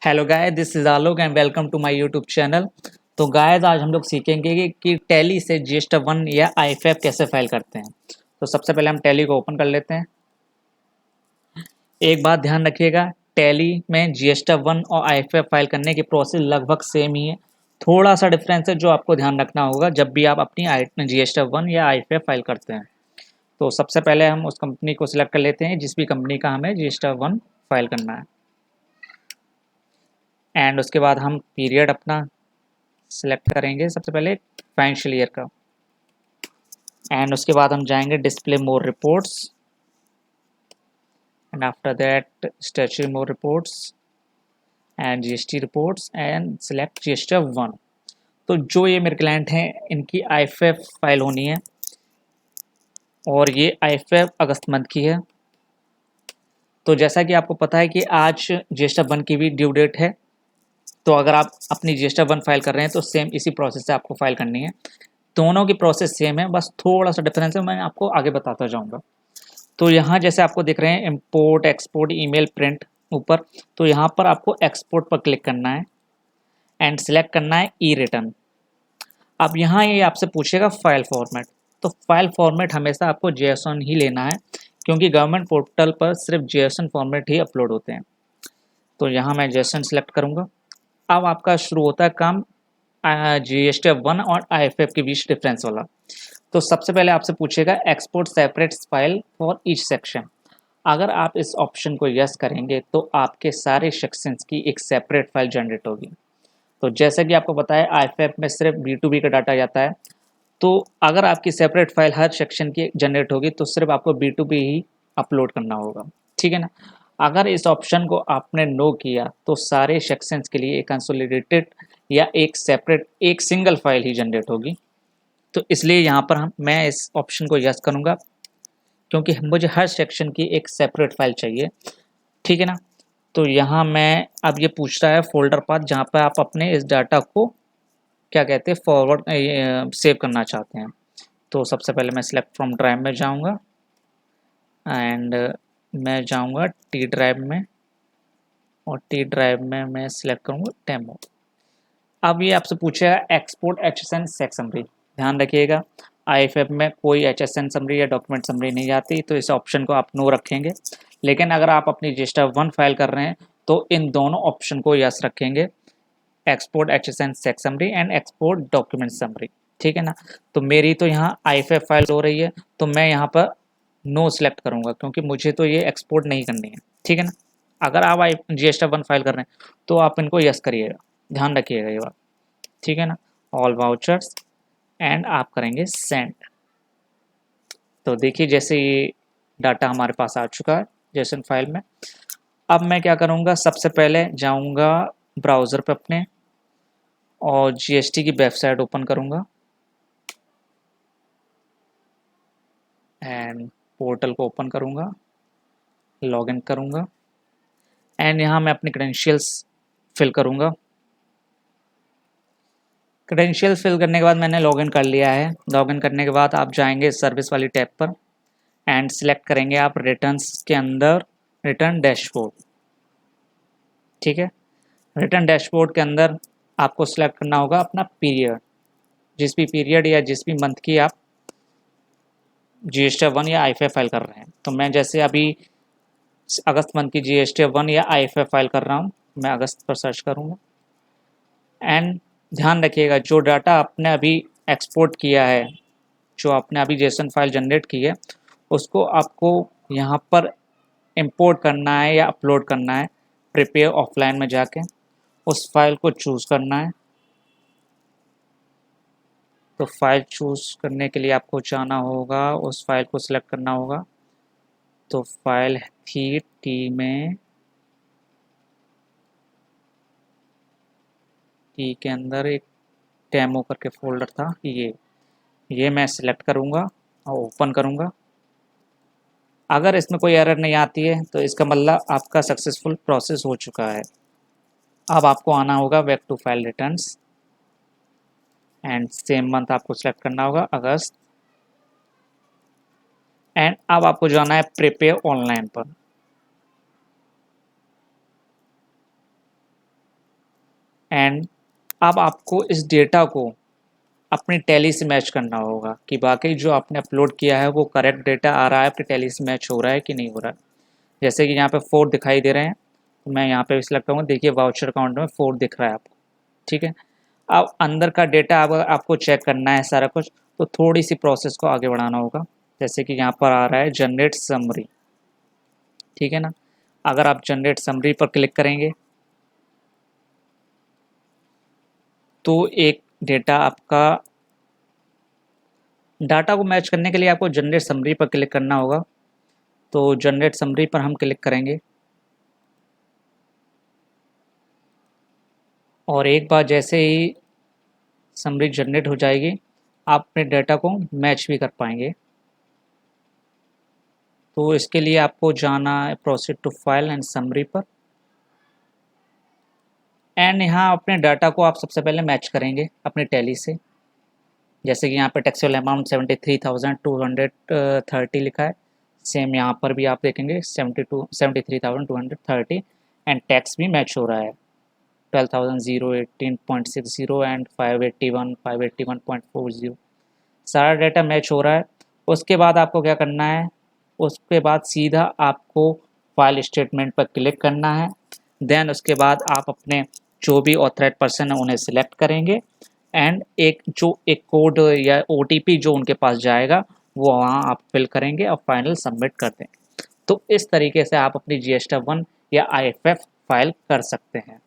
Hello guy, this is Alok and welcome to my YouTube channel. तो guys आज हम लोग सीखेंगे कि टैली से जीएसटी वन या आईफएफ कैसे फाइल करते हैं। तो सबसे पहले हम टैली को ओपन कर लेते हैं। एक बात ध्यान रखिएगा, टैली में जीएसटी वन और आईएफएफ फाइल करने की प्रोसेस लगभग सेम ही है। थोड़ा सा डिफरेंस है जो आपको ध्यान रखना होगा जब भी आप अपनी जीएसटी वन या आईएफएफ फाइल करते हैं। तो सबसे पहले हम उस कंपनी को सिलेक्ट कर लेते हैं जिस भी कंपनी का हमें जीएसटी वन फाइल करना है। एंड उसके बाद हम पीरियड अपना सिलेक्ट करेंगे सबसे पहले फाइनेंशियल ईयर का। एंड उसके बाद हम जाएंगे display more reports and after that statutory more reports and GST reports and select GST one. तो जो ये मेरे क्लाइंट हैं इनकी आईएफएफ फाइल होनी है और ये आईएफएफ अगस्त मंथ की है। तो जैसा कि आपको पता है कि आज जीएसटी वन की भी ड्यू डेट है, तो अगर आप अपनी जीएसटी वन फाइल कर रहे हैं तो सेम इसी प्रोसेस से आपको फाइल करनी है। दोनों की प्रोसेस सेम है, बस थोड़ा सा डिफरेंस है, मैं आपको आगे बताता जाऊंगा। तो यहाँ जैसे आपको दिख रहे हैं इंपोर्ट एक्सपोर्ट ईमेल प्रिंट ऊपर, तो यहाँ पर आपको एक्सपोर्ट पर क्लिक करना है एंड सिलेक्ट करना है ई रिटर्न। अब यहाँ ये आपसे पूछेगा फाइल फॉर्मेट। तो फाइल फॉर्मेट हमेशा आपको जेएसएन ही लेना है क्योंकि गवर्नमेंट पोर्टल पर सिर्फ जेएसएन फॉर्मेट ही अपलोड होते हैं। तो यहाँ मैं जेएसएन सेलेक्ट करूँगा। अब आपका शुरू होता है काम जीएसटी वन और आईएफएफ के बीच डिफरेंस वाला। तो सबसे पहले आपसे पूछेगा export separate file for each section. अगर आप इस ऑप्शन को यस करेंगे तो आपके सारे सेक्शंस की एक सेपरेट फाइल जनरेट होगी। तो जैसे कि आपको पता है आईएफएफ में सिर्फ बी2बी का डाटा जाता है, तो अगर आपकी सेपरेट फाइल हर सेक्शन की जनरेट होगी तो सिर्फ आपको बी2बी ही अपलोड करना होगा, ठीक है ना। अगर इस ऑप्शन को आपने नो किया तो सारे सेक्शंस के लिए एक कंसोलिडेटेड या एक सेपरेट एक सिंगल फाइल ही जनरेट होगी। तो इसलिए यहाँ पर मैं इस ऑप्शन को यस करूँगा क्योंकि मुझे हर सेक्शन की एक सेपरेट फाइल चाहिए, ठीक है ना। तो यहाँ मैं अब ये पूछ रहा है फोल्डर पाथ जहाँ पर आप अपने इस डाटा को क्या कहते हैं फॉरवर्ड सेव करना चाहते हैं। तो सबसे पहले मैं सिलेक्ट फ्रॉम ड्राइव में जाऊँगा एंड मैं जाऊँगा टी ड्राइव में और टी ड्राइव में मैं सिलेक्ट करूँगा डेमो। अब ये आपसे पूछेगा एक्सपोर्ट एचएसएन सेक्स समरी। ध्यान रखिएगा आईएफएफ में कोई एचएसएन समरी या डॉक्यूमेंट समरी नहीं आती, तो इस ऑप्शन को आप नो रखेंगे। लेकिन अगर आप अपनी जीएसटी वन फाइल कर रहे हैं तो इन दोनों ऑप्शन को यस रखेंगे, export HSN sex summary and export document summary, ठीक है ना। तो मेरी तो यहाँ आईएफएफ फाइल हो रही है तो मैं यहाँ पर नो सिलेक्ट करूँगा क्योंकि मुझे तो ये एक्सपोर्ट नहीं करनी है, ठीक है ना। अगर आप जीएसटी वन फाइल कर रहे हैं तो आप इनको यस करिएगा, ध्यान रखिएगा ये बात, ठीक है ना। ऑल वाउचर्स एंड आप करेंगे सेंड। तो देखिए जैसे ये डाटा हमारे पास आ चुका है जेसन फाइल में। अब मैं क्या करूँगा, सबसे पहले जाऊँगा ब्राउज़र पे अपने और जीएसटी की वेबसाइट ओपन करूँगा एंड पोर्टल को ओपन करूँगा, लॉगिन करूँगा एंड यहाँ मैं अपनी क्रेडेंशियल्स फिल करूँगा। क्रेडेंशियल फिल करने के बाद मैंने लॉगिन कर लिया है। लॉगिन करने के बाद आप जाएंगे सर्विस वाली टैब पर एंड सिलेक्ट करेंगे आप रिटर्न्स के अंदर रिटर्न डैशबोर्ड, ठीक है। रिटर्न डैशबोर्ड के अंदर आपको सिलेक्ट करना होगा अपना पीरियड, जिस भी पीरियड या जिस भी मंथ की आप जीएसटी वन या आईएफएफ फाइल कर रहे हैं। तो मैं जैसे अभी अगस्त मंथ की जीएसटी वन या आईएफएफ फाइल कर रहा हूँ, मैं अगस्त पर सर्च करूँगा एंड ध्यान रखिएगा जो डाटा आपने अभी एक्सपोर्ट किया है, जो आपने अभी जेसन फाइल जनरेट की है, उसको आपको यहाँ पर इंपोर्ट करना है या अपलोड करना है। प्रिपेयर ऑफलाइन में जाके उस फाइल को चूज़ करना है। तो फाइल चूज़ करने के लिए आपको जाना होगा, उस फाइल को सिलेक्ट करना होगा। तो फाइल थी टी में, टी के अंदर एक डेमो करके फोल्डर था, ये मैं सिलेक्ट करूँगा और ओपन करूँगा। अगर इसमें कोई एरर नहीं आती है तो इसका मतलब आपका सक्सेसफुल प्रोसेस हो चुका है। अब आपको आना होगा back to file returns and same month आपको सेलेक्ट करना होगा अगस्त एंड अब आपको जाना है प्रिपेयर ऑनलाइन पर। एंड अब आपको इस डेटा को अपनी टैली से मैच करना होगा कि वाकई जो आपने अपलोड किया है वो करेक्ट डेटा आ रहा है, आपकी टैली से मैच हो रहा है कि नहीं हो रहा है। जैसे कि यहाँ पे 4 दिखाई दे रहे हैं, तो मैं यहाँ पे भी सिलेक्ट करूँगा, देखिए वाउचर अकाउंट में 4 दिख रहा है आपको, ठीक है। अब अंदर का डेटा अब आपको चेक करना है सारा कुछ, तो थोड़ी सी प्रोसेस को आगे बढ़ाना होगा। जैसे कि यहाँ पर आ रहा है जनरेट समरी, ठीक है ना। अगर आप जनरेट समरी पर क्लिक करेंगे तो एक डेटा आपका, डाटा को मैच करने के लिए आपको जनरेट समरी पर क्लिक करना होगा। तो जनरेट समरी पर हम क्लिक करेंगे और एक बार जैसे ही समरी जनरेट हो जाएगी आप अपने डेटा को मैच भी कर पाएंगे। तो इसके लिए आपको जाना है proceed to file and summary पर, एंड यहाँ अपने डाटा को आप सबसे पहले मैच करेंगे अपने टैली से। जैसे कि यहाँ पे टैक्सेबल अमाउंट 73,230 लिखा है, सेम यहाँ पर भी आप देखेंगे 73,230 एंड टैक्स भी मैच हो रहा है 12,018.60 एंड 581.40। सारा डाटा मैच हो रहा है। उसके बाद आपको क्या करना है, उसके बाद सीधा आपको फाइल स्टेटमेंट पर क्लिक करना है। देन उसके बाद आप अपने जो भी ऑथराइज्ड पर्सन है उन्हें सिलेक्ट करेंगे एंड एक कोड या OTP जो उनके पास जाएगा वो वहाँ आप फिल करेंगे और फाइनल सबमिट कर देंगे। तो इस तरीके से आप अपनी GST 1 या IFF फाइल कर सकते हैं।